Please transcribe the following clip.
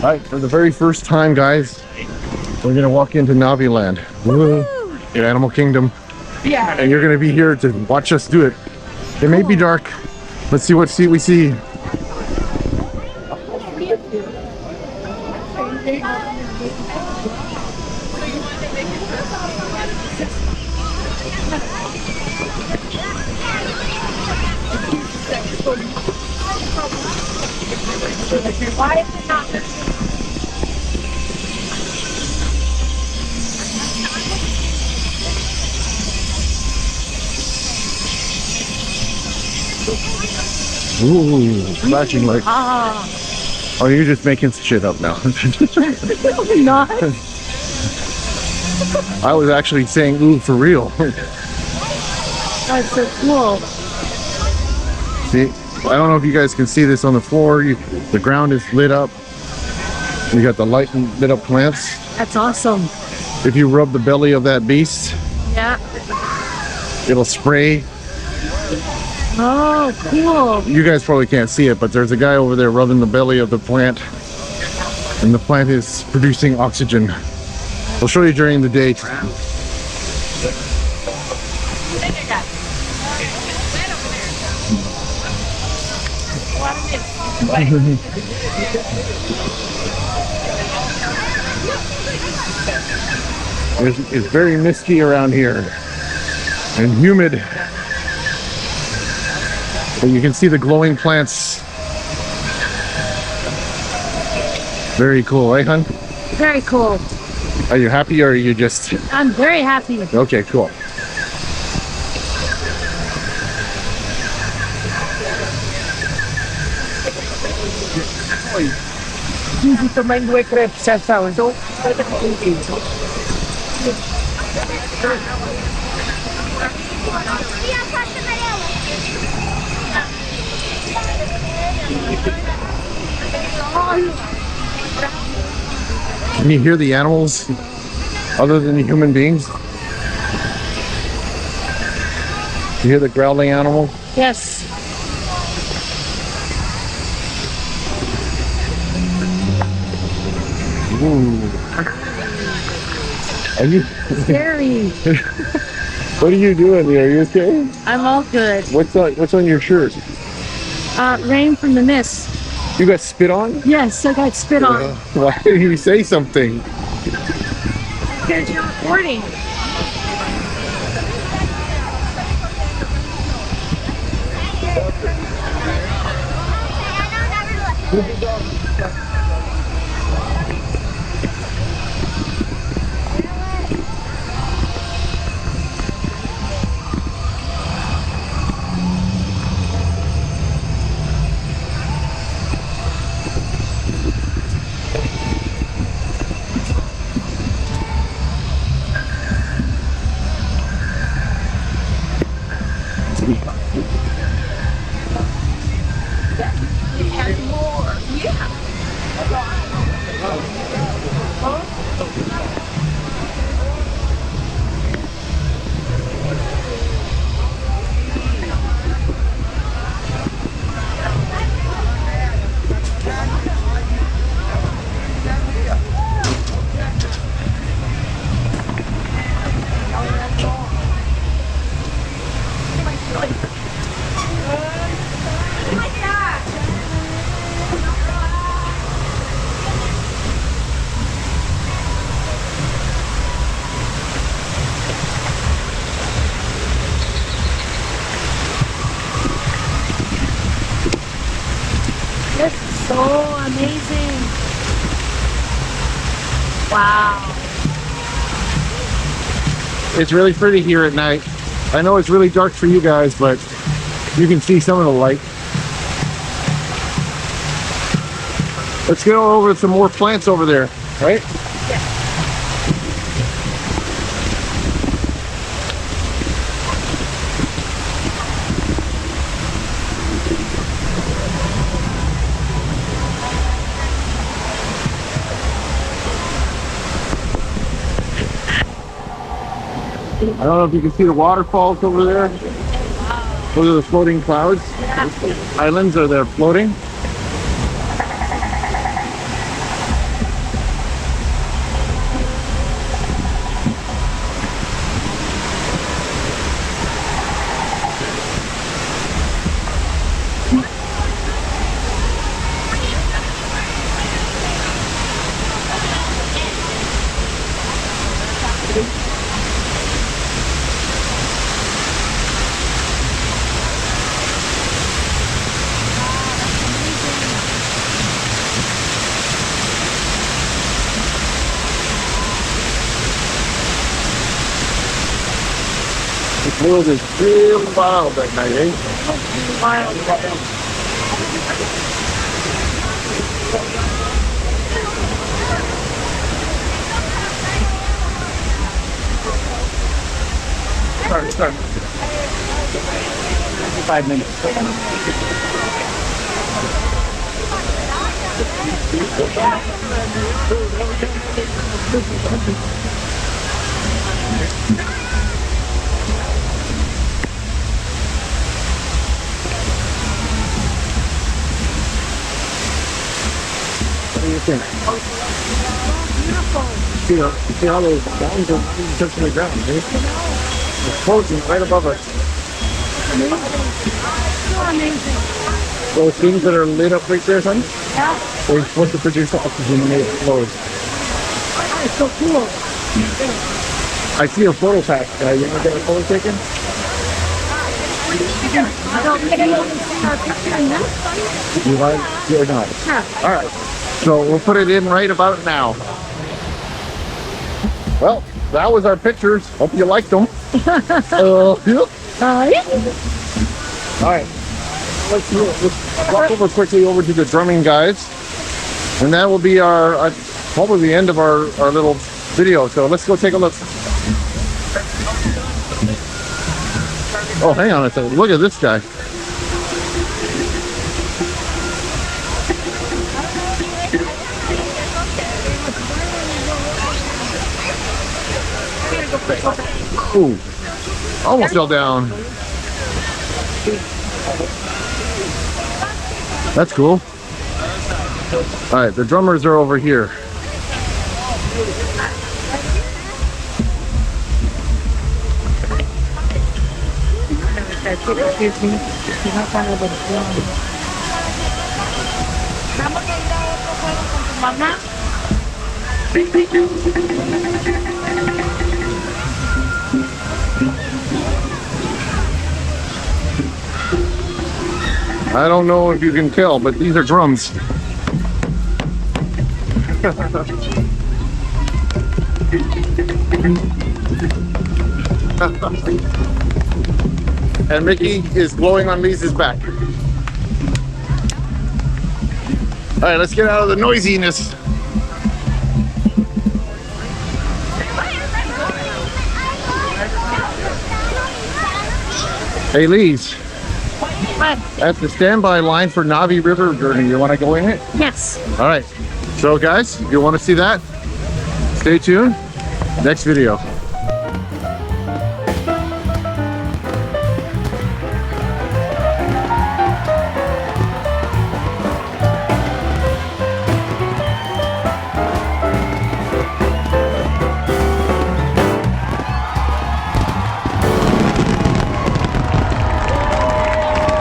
Alright, for the very first time, guys, we're gonna walk into Naviland. In Animal Kingdom. Yeah. And you're gonna be here to watch us do it. It may be dark. Let's see what we see. Why is it not? Ooh, flashing light. Ah. Oh, you're just making shit up now. Not. I was actually saying ooh for real. That's so cool. See, I don't know if you guys can see this on the floor. The ground is lit up. You got the light and lit up plants. That's awesome. If you rub the belly of that beast, Yeah. it'll spray. Oh, cool. You guys probably can't see it, but there's a guy over there rubbing the belly of the plant, and the plant is producing oxygen. I'll show you during the day. It's very misty around here and humid. But you can see the glowing plants. Very cool, eh, hon? Very cool. Are you happy or are you just... I'm very happy. Okay, cool. Can you hear the animals other than the human beings? You hear the growling animal? Yes. Ooh. Are you? Scary. What are you doing here? Are you okay? I'm all good. What's on your shirt? Rain from the mist. You got spit on? Yes, I got spit on. Why didn't you say something? Because you're recording. This is so amazing. Wow. It's really pretty here at night. I know it's really dark for you guys, but you can see some of the light. Let's go over some more plants over there, right? I don't know if you can see the waterfalls over there. Those are the floating clouds. Islands are there floating. This world is really wild at night, eh? Wild. Start. 5 minutes. What do you think? Beautiful. See how those lines are touching the ground, eh? It's floating right above us. So amazing. Those things that are lit up right there, son, Yeah. they're supposed to produce oxygen when it flows. It's so cool. I see a photo pack. You want to get a photo taken? So can you see our picture in this? You want it or not? Yeah. All right. So we'll put it in right about now. Well, that was our pictures. Hope you liked them. Yeah. All right. Let's walk over quickly over to the drumming guys. And that will be our probably the end of our little video. So let's go take a look. Oh, hang on a second. Look at this guy. Ooh, almost fell down. That's cool. All right, the drummers are over here. I don't know if you can tell, but these are drums. And Mickey is blowing on Lisa's back. All right, let's get out of the noisiness. Hey, Lise. What? That's the standby line for Navi River Journey. You want to go in it? Yes. All right. So, guys, if you want to see that, stay tuned. Next video.